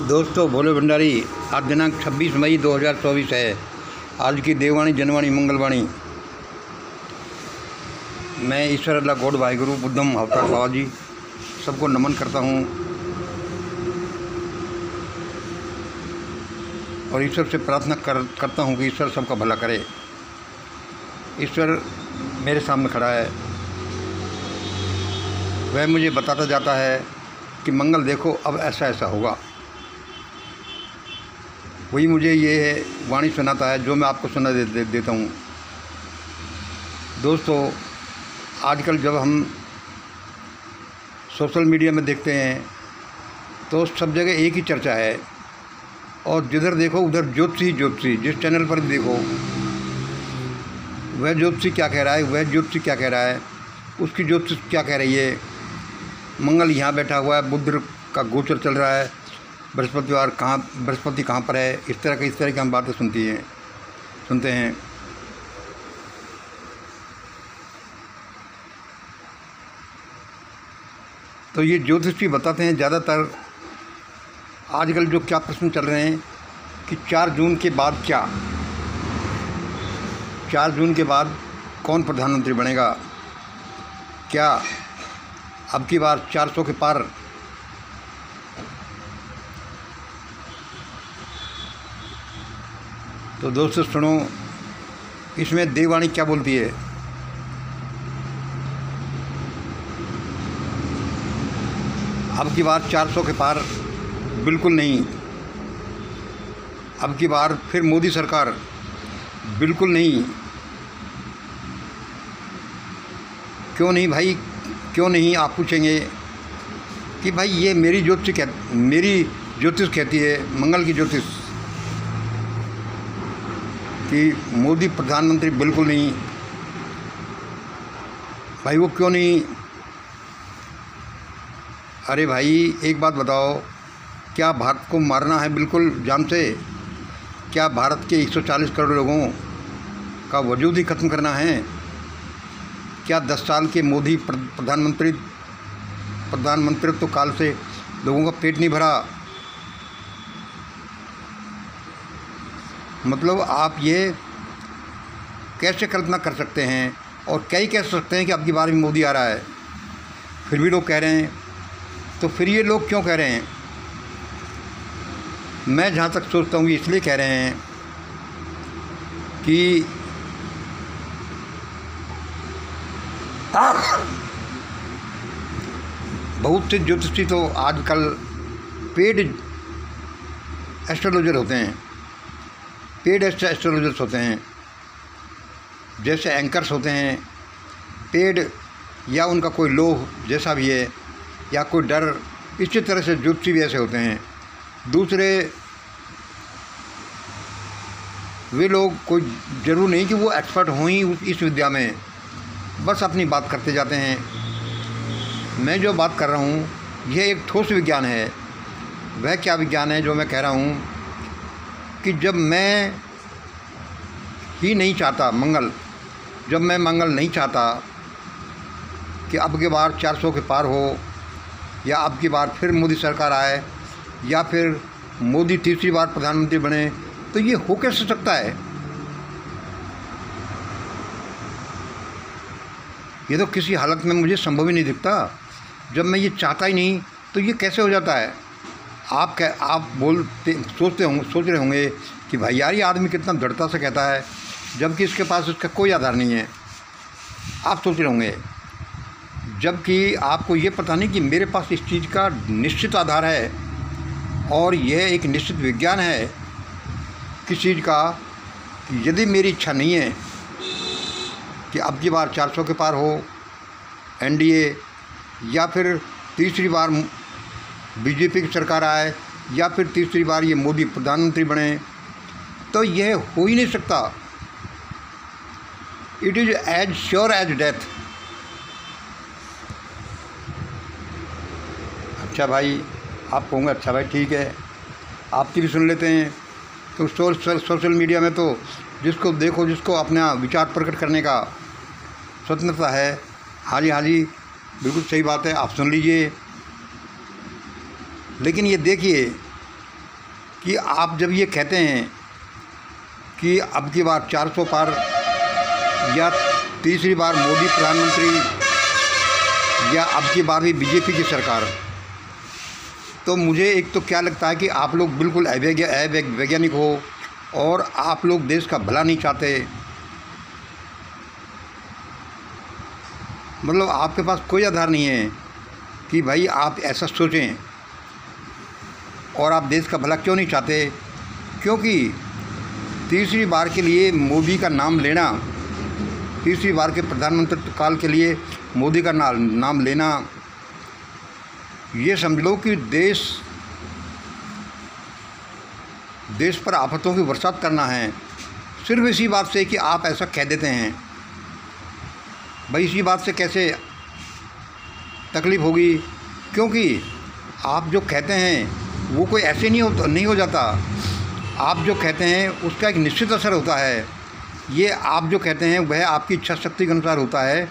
दोस्तों, भोले भंडारी। आज दिनांक 26 मई 2024 है। आज की देववाणी, जनवाणी, मंगलवाणी। मैं ईश्वर अल्लाह गॉड वाहिगुरु बुद्धम अवतार बाबा जी सबको नमन करता हूँ और ईश्वर से प्रार्थना करता हूँ कि ईश्वर सबका भला करे। ईश्वर मेरे सामने खड़ा है, वह मुझे बताता जाता है कि मंगल देखो, अब ऐसा ऐसा होगा। वही मुझे ये वाणी सुनाता है जो मैं आपको सुना देता हूँ। दोस्तों, आजकल जब हम सोशल मीडिया में देखते हैं तो सब जगह एक ही चर्चा है, और जिधर देखो उधर ज्योतिषी। जिस चैनल पर भी देखो वह ज्योतिषी क्या कह रहा है, वह ज्योतिषी क्या कह रहा है, उसकी ज्योतिष क्या कह रही है। मंगल यहाँ बैठा हुआ है, बुध का गोचर चल रहा है, बृहस्पति कहाँ पर है। इस तरह की हम बातें सुनते हैं। तो ये ज्योतिषी बताते हैं ज़्यादातर आजकल जो क्या प्रश्न चल रहे हैं कि 4 जून के बाद क्या, 4 जून के बाद कौन प्रधानमंत्री बनेगा, क्या अब की बार 400 के पार। तो दोस्तों सुनो, इसमें देववाणी क्या बोलती है। अब की बार 400 के पार बिल्कुल नहीं। अब की बार फिर मोदी सरकार बिल्कुल नहीं। क्यों नहीं भाई, क्यों नहीं, आप पूछेंगे कि भाई ये मेरी ज्योतिष कहती है, मंगल की ज्योतिष, कि मोदी प्रधानमंत्री बिल्कुल नहीं। भाई वो क्यों नहीं। अरे भाई एक बात बताओ, क्या भारत को मारना है बिल्कुल जान से? क्या भारत के 140 करोड़ लोगों का वजूद ही ख़त्म करना है? क्या 10 साल के मोदी प्रधानमंत्रित्व काल से लोगों का पेट नहीं भरा? मतलब आप ये कैसे कल्पना कर सकते हैं और क्या ही कह सकते हैं कि अब की बार भी मोदी आ रहा है, फिर भी लोग कह रहे हैं। तो फिर ये लोग क्यों कह रहे हैं? मैं जहाँ तक सोचता हूँ इसलिए कह रहे हैं कि बहुत से ज्योतिषी तो आजकल पेड एस्ट्रोलॉजर होते हैं, पेड एस्ट्रोलॉजर्स होते हैं, जैसे एंकर्स होते हैं पेड, या उनका कोई लोभ जैसा भी है, या कोई डर, इसी तरह से ज्योतिषी भी ऐसे होते हैं। दूसरे वे लोग कोई ज़रूर नहीं कि वो एक्सपर्ट हों ही इस विद्या में, बस अपनी बात करते जाते हैं। मैं जो बात कर रहा हूँ यह एक ठोस विज्ञान है। वह क्या विज्ञान है जो मैं कह रहा हूँ कि जब मैं ही नहीं चाहता जब मैं मंगल नहीं चाहता कि अब की बार 400 के पार हो, या अब की बार फिर मोदी सरकार आए, या फिर मोदी तीसरी बार प्रधानमंत्री बने, तो ये हो कैसे सकता है? ये तो किसी हालत में मुझे संभव ही नहीं दिखता। जब मैं ये चाहता ही नहीं तो ये कैसे हो जाता है? आप सोच रहे होंगे कि भाई यार ये आदमी कितना दृढ़ता से कहता है, जबकि इसके पास इसका कोई आधार नहीं है। आप सोच रहे होंगे, जबकि आपको ये पता नहीं कि मेरे पास इस चीज़ का निश्चित आधार है, और यह एक निश्चित विज्ञान है किस चीज़ का, कि यदि मेरी इच्छा नहीं है कि अब की बार 400 के पार हो एनडीए, या फिर तीसरी बार बीजेपी की सरकार आए, या फिर तीसरी बार ये मोदी प्रधानमंत्री बने, तो यह हो ही नहीं सकता। It is as sure as death. अच्छा भाई, आप कहोगे अच्छा भाई ठीक है, आपकी भी सुन लेते हैं। तो सोशल मीडिया में तो जिसको देखो, जिसको अपना विचार प्रकट करने का स्वतंत्रता है। हाँ जी, बिल्कुल सही बात है, आप सुन लीजिए। लेकिन ये देखिए कि आप जब ये कहते हैं कि अब की बार 400 पार या तीसरी बार मोदी प्रधानमंत्री या अब की बार भी बीजेपी की सरकार, तो मुझे एक तो क्या लगता है कि आप लोग बिल्कुल अवैज्ञानिक हो और आप लोग देश का भला नहीं चाहते। मतलब आपके पास कोई आधार नहीं है कि भाई आप ऐसा सोचें। और आप देश का भला क्यों नहीं चाहते? क्योंकि तीसरी बार के लिए मोदी का नाम लेना, तीसरी बार के प्रधानमंत्री काल के लिए मोदी का नाम लेना, ये समझ लो कि देश पर आफतों की बरसात करना है, सिर्फ इसी बात से कि आप ऐसा कह देते हैं। भाई इसी बात से कैसे तकलीफ़ होगी? क्योंकि आप जो कहते हैं वो कोई ऐसे नहीं हो जाता। आप जो कहते हैं उसका एक निश्चित असर होता है। ये आप जो कहते हैं वह आपकी इच्छा शक्ति के अनुसार होता है,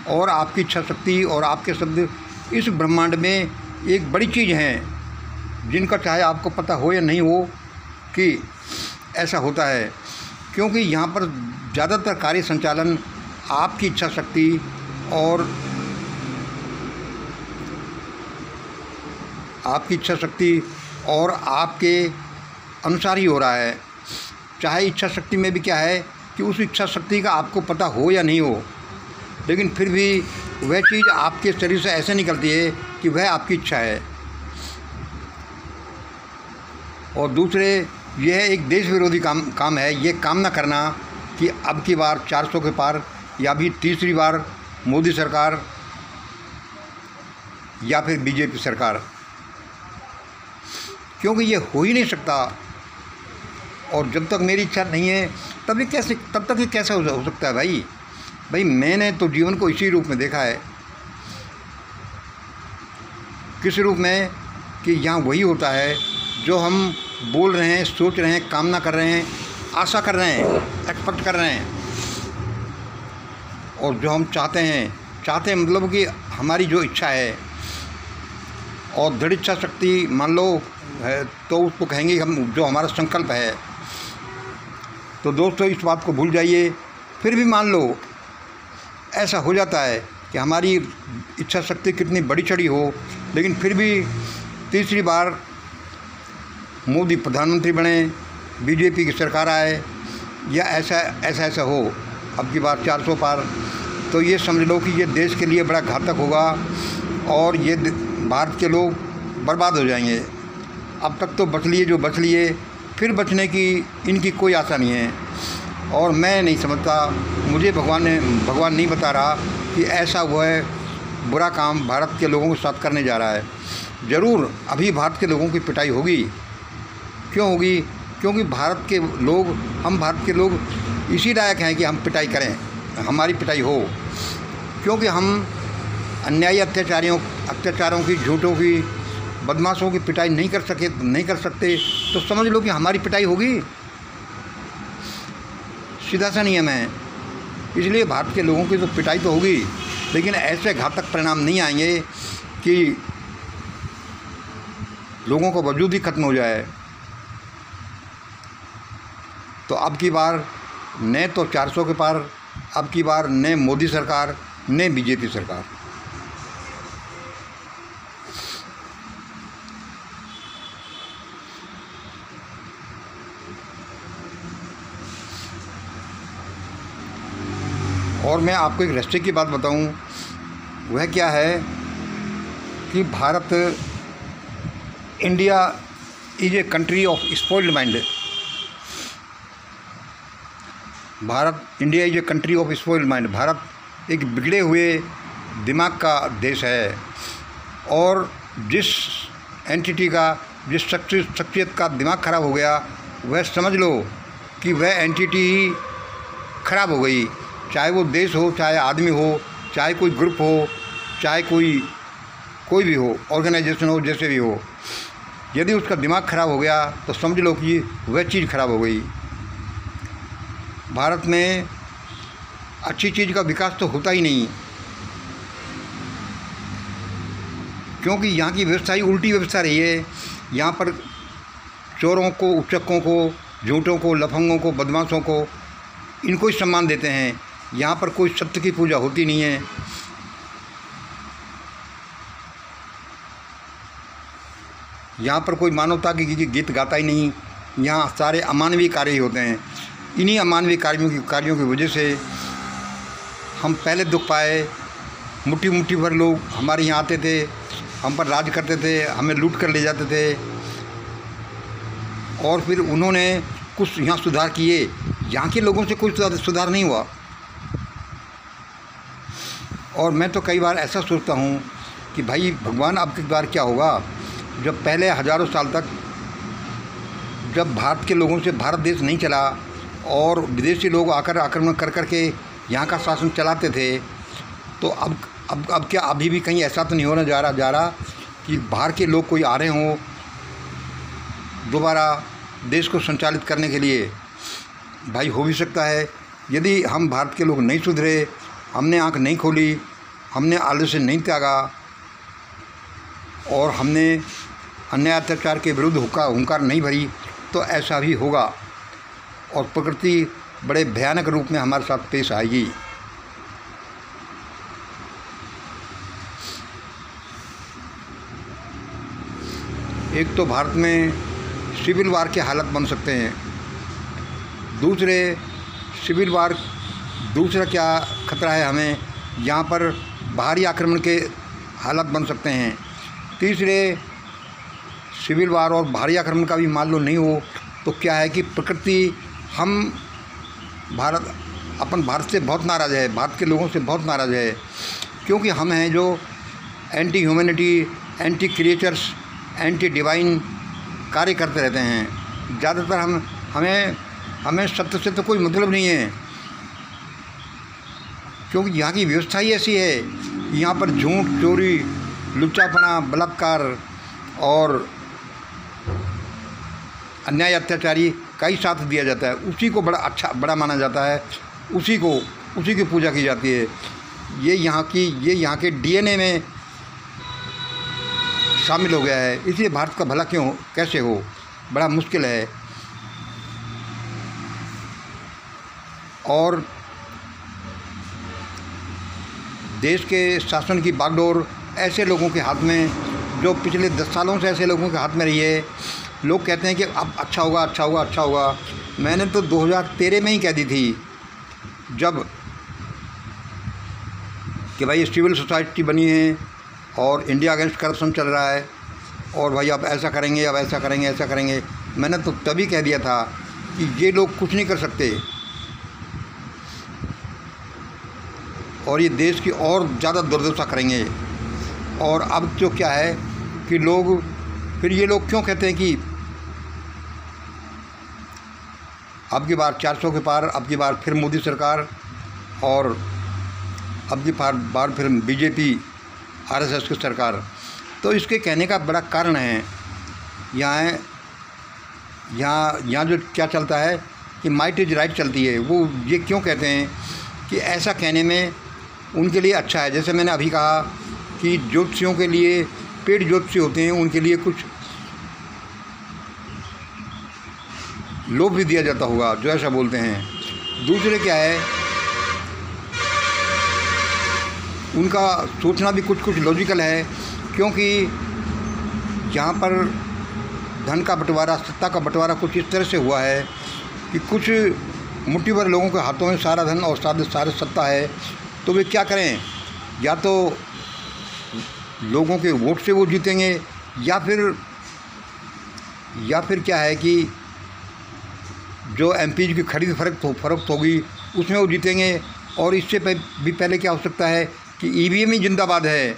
और आपकी इच्छा शक्ति और आपके शब्द इस ब्रह्मांड में एक बड़ी चीज़ हैं, जिनका चाहे आपको पता हो या नहीं हो कि ऐसा होता है। क्योंकि यहाँ पर ज़्यादातर कार्य संचालन आपकी इच्छा शक्ति और आपके अनुसार ही हो रहा है। चाहे इच्छा शक्ति में भी क्या है कि उस इच्छा शक्ति का आपको पता हो या नहीं हो, लेकिन फिर भी वह चीज़ आपके शरीर से ऐसे निकलती है कि वह आपकी इच्छा है। और दूसरे, यह एक देश विरोधी काम है। ये कामना करना कि अब की बार 400 के पार या भी तीसरी बार मोदी सरकार या फिर बीजेपी सरकार, क्योंकि ये हो ही नहीं सकता। और जब तक मेरी इच्छा नहीं है तब तक ये कैसे हो सकता है? भाई मैंने तो जीवन को इसी रूप में देखा है। किस रूप में? कि यहाँ वही होता है जो हम बोल रहे हैं, सोच रहे हैं, कामना कर रहे हैं, आशा कर रहे हैं, एक्सपेक्ट कर रहे हैं, और जो हम चाहते हैं मतलब कि हमारी जो इच्छा है और दृढ़ इच्छा शक्ति मान लो है, तो उसको कहेंगे हम जो हमारा संकल्प है। तो दोस्तों इस बात को भूल जाइए। फिर भी मान लो ऐसा हो जाता है कि हमारी इच्छा शक्ति कितनी बड़ी चढ़ी हो, लेकिन फिर भी तीसरी बार मोदी प्रधानमंत्री बने, बीजेपी की सरकार आए, या ऐसा हो अब की बार 400 पार, तो ये समझ लो कि ये देश के लिए बड़ा घातक होगा और ये भारत के लोग बर्बाद हो जाएंगे। अब तक तो बच लिए जो बच लिए, फिर बचने की इनकी कोई आशा नहीं है। और मैं नहीं समझता, मुझे भगवान नहीं बता रहा कि ऐसा वह बुरा काम भारत के लोगों के साथ करने जा रहा है। ज़रूर अभी भारत के लोगों की पिटाई होगी। क्यों होगी? क्योंकि हम भारत के लोग इसी लायक हैं कि हम पिटाई करें, हमारी पिटाई हो। क्योंकि हम अन्यायी अत्याचारों की, झूठों की, बदमाशों की पिटाई नहीं कर सकते, तो समझ लो कि हमारी पिटाई होगी। सीधा सा नियम है। इसलिए भारत के लोगों की तो पिटाई तो होगी, लेकिन ऐसे घातक परिणाम नहीं आएंगे कि लोगों का वजूद ही खत्म हो जाए। तो अब की बार न तो 400 के पार, अब की बार न मोदी सरकार न बीजेपी सरकार। और मैं आपको एक रास्ते की बात बताऊं, वह क्या है कि India is a country of spoiled mind. India is a country of spoiled mind. Bharat एक बिगड़े हुए दिमाग का देश है, और जिस एंटिटी का, जिस शख्सियत का दिमाग ख़राब हो गया, वह समझ लो कि वह एंटिटी ही ख़राब हो गई। चाहे वो देश हो, चाहे आदमी हो, चाहे कोई ग्रुप हो, चाहे कोई भी हो, ऑर्गेनाइजेशन हो, जैसे भी हो, यदि उसका दिमाग ख़राब हो गया तो समझ लो कि वह चीज़ ख़राब हो गई। भारत में अच्छी चीज़ का विकास तो होता ही नहीं, क्योंकि यहाँ की व्यवस्था ही उल्टी व्यवस्था रही है। यहाँ पर चोरों को, उचक्कों को, झूठों को, लफंगों को, बदमाशों को, इनको ही सम्मान देते हैं। यहाँ पर कोई सत्य की पूजा होती नहीं है। यहाँ पर कोई मानवता के गीत गाता ही नहीं। यहाँ सारे अमानवीय कार्य ही होते हैं। इन्हीं अमानवीय कार्यों की वजह से हम पहले दुख पाए। मुट्ठी मुट्ठी भर लोग हमारे यहाँ आते थे, हम पर राज करते थे, हमें लूट कर ले जाते थे, और फिर उन्होंने कुछ यहाँ सुधार किए। यहाँ के लोगों से कोई सुधार नहीं हुआ। और मैं तो कई बार ऐसा सोचता हूँ कि भाई भगवान अब की बार क्या होगा, जब पहले हज़ारों साल तक जब भारत के लोगों से भारत देश नहीं चला और विदेशी लोग आकर आक्रमण कर के यहाँ का शासन चलाते थे, तो अब क्या अभी भी कहीं ऐसा तो नहीं होने जा रहा कि बाहर के लोग कोई आ रहे हों दोबारा देश को संचालित करने के लिए। भाई हो भी सकता है, यदि हम भारत के लोग नहीं सुधरे, हमने आंख नहीं खोली, हमने आलस्य नहीं त्यागा और हमने अन्याय अत्याचार के विरुद्ध हुंकार नहीं भरी, तो ऐसा भी होगा और प्रकृति बड़े भयानक रूप में हमारे साथ पेश आएगी। एक तो भारत में सिविल वार के हालत बन सकते हैं। दूसरा क्या खतरा है हमें, यहाँ पर बाहरी आक्रमण के हालत बन सकते हैं। तीसरे, सिविल वार और बाहरी आक्रमण का भी मान लो नहीं हो तो क्या है कि प्रकृति भारत से बहुत नाराज़ है, भारत के लोगों से बहुत नाराज़ है, क्योंकि हम हैं जो anti humanity, anti creatures, anti divine कार्य करते रहते हैं। ज़्यादातर हमें सत्य से तो कोई मतलब नहीं है, क्योंकि यहाँ की व्यवस्था ही ऐसी है। यहाँ पर झूठ, चोरी, लुच्चापना, बलात्कार और अन्याय अत्याचारी का ही साथ दिया जाता है। उसी को बड़ा माना जाता है, उसी की पूजा की जाती है। ये यहाँ के डीएनए में शामिल हो गया है। इसलिए भारत का भला कैसे हो, बड़ा मुश्किल है। और देश के शासन की बागडोर ऐसे लोगों के हाथ में, जो पिछले 10 सालों से ऐसे लोगों के हाथ में रही है। लोग कहते हैं कि अब अच्छा होगा। मैंने तो 2013 में ही कह दी थी, जब कि भाई सिविल सोसाइटी बनी है और इंडिया अगेंस्ट करप्शन चल रहा है और भाई अब ऐसा करेंगे। मैंने तो तभी कह दिया था कि ये लोग कुछ नहीं कर सकते और ये देश की और ज़्यादा दुर्दशा करेंगे। और अब तो क्या है कि ये लोग क्यों कहते हैं कि अब की बार 400 के पार, अब की बार फिर मोदी सरकार और अब की बार फिर बीजेपी आरएसएस की सरकार। तो इसके कहने का बड़ा कारण है। यहाँ जो क्या चलता है कि माइट इज़ राइट चलती है। वो ये क्यों कहते हैं कि ऐसा कहने में उनके लिए अच्छा है। जैसे मैंने अभी कहा कि ज्योतिषियों के लिए, पेड ज्योतिषी होते हैं, उनके लिए कुछ लोभ भी दिया जाता होगा जो ऐसा बोलते हैं। दूसरे क्या है, उनका सोचना भी कुछ लॉजिकल है, क्योंकि यहाँ पर धन का बंटवारा, सत्ता का बंटवारा कुछ इस तरह से हुआ है कि कुछ मुट्ठी भर लोगों के हाथों में सारा धन और सारे सत्ता है। तो वे क्या करें, या तो लोगों के वोट से वो जीतेंगे या फिर क्या है कि जो एमपी की खरीद फरोख्त होगी उसमें वो जीतेंगे। और इससे भी पहले क्या हो सकता है कि ईवीएम ही जिंदाबाद है।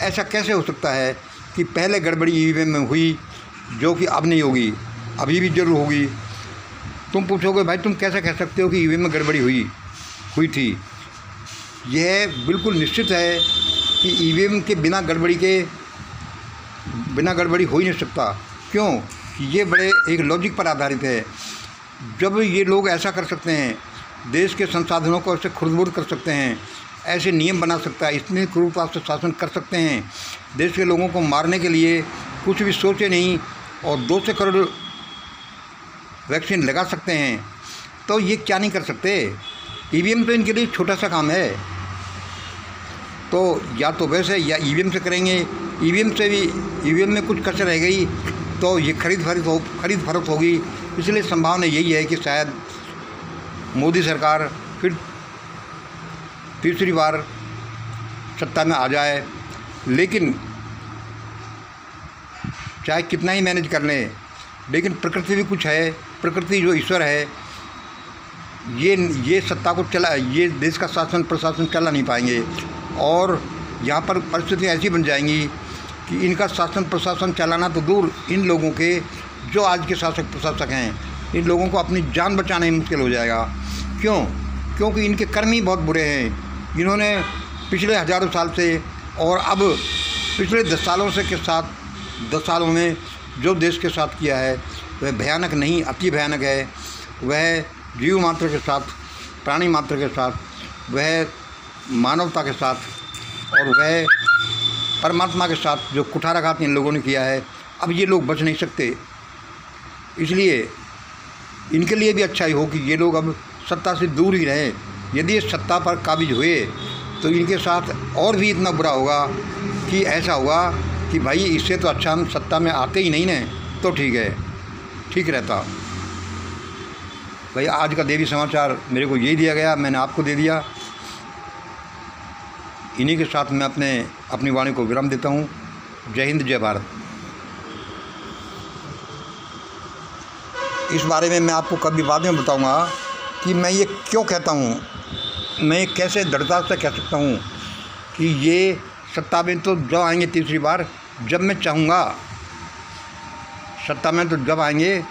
ऐसा कैसे हो सकता है कि पहले गड़बड़ी ईवीएम में हुई जो कि अब नहीं होगी, अभी भी जरूर होगी। तुम पूछोगे भाई तुम कैसे कह सकते हो कि ईवीएम में गड़बड़ी हुई थी। यह बिल्कुल निश्चित है कि ईवीएम के बिना गड़बड़ी हो ही नहीं सकता। क्यों? ये बड़े एक लॉजिक पर आधारित है। जब ये लोग ऐसा कर सकते हैं, देश के संसाधनों को ऐसे खुर्द-बुर्द कर सकते हैं, ऐसे नियम बना सकता है, इतनी क्रूरता से शासन कर सकते हैं, देश के लोगों को मारने के लिए कुछ भी सोचे नहीं और 200 करोड़ वैक्सीन लगा सकते हैं, तो ये क्या नहीं कर सकते। ईवीएम तो इनके लिए छोटा सा काम है, तो या तो वैसे या ईवीएम से करेंगे। ईवीएम में कुछ कसर रह गई तो ये खरीद फरोख्त होगी। इसलिए संभावना यही है कि शायद मोदी सरकार फिर तीसरी बार सत्ता में आ जाए। लेकिन चाहे कितना ही मैनेज कर लें, लेकिन प्रकृति भी कुछ है। प्रकृति जो ईश्वर है, ये सत्ता को ये देश का शासन प्रशासन चला नहीं पाएंगे। और यहाँ पर परिस्थितियाँ ऐसी बन जाएंगी कि इनका शासन प्रशासन चलाना तो दूर, इन लोगों के जो आज के शासक प्रशासक हैं, इन लोगों को अपनी जान बचाना ही मुश्किल हो जाएगा। क्योंकि इनके कर्म ही बहुत बुरे हैं। इन्होंने पिछले हज़ारों साल से और अब पिछले 10 सालों में जो देश के साथ किया है वह भयानक नहीं, अति भयानक है। वह जीव मात्र के साथ, प्राणी मात्र के साथ, वह मानवता के साथ और वह परमात्मा के साथ जो कुठाराघात इन लोगों ने किया है, अब ये लोग बच नहीं सकते। इसलिए इनके लिए भी अच्छा ही हो कि ये लोग अब सत्ता से दूर ही रहें। यदि ये सत्ता पर काबिज हुए तो इनके साथ और भी इतना बुरा होगा कि ऐसा होगा कि भाई इससे तो अच्छा हम सत्ता में आते ही नहीं न, तो ठीक रहता। भाई आज का देवी समाचार मेरे को यही दिया गया, मैंने आपको दे दिया। इन्हीं के साथ मैं अपनी वाणी को विराम देता हूँ। जय हिंद, जय भारत। इस बारे में मैं आपको कभी बाद में बताऊँगा कि मैं ये क्यों कहता हूँ, मैं कैसे दृढ़ता से कह सकता हूँ कि ये सत्ता में तो जब आएंगे तीसरी बार, जब मैं चाहूँगा। सत्ता में तो जब आएंगे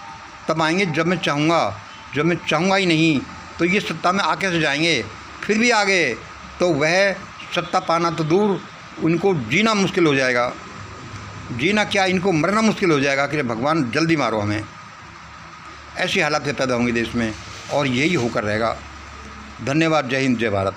तब आएंगे जब मैं चाहूँगा। जब मैं चाहूँगा ही नहीं तो ये सत्ता में आके से जाएंगे। फिर भी आ गए तो वह सत्ता पाना तो दूर, उनको जीना मुश्किल हो जाएगा। जीना क्या, इनको मरना मुश्किल हो जाएगा कि भगवान जल्दी मारो हमें। ऐसी हालात पैदा होंगी देश में और यही होकर रहेगा। धन्यवाद। जय हिंद, जय भारत।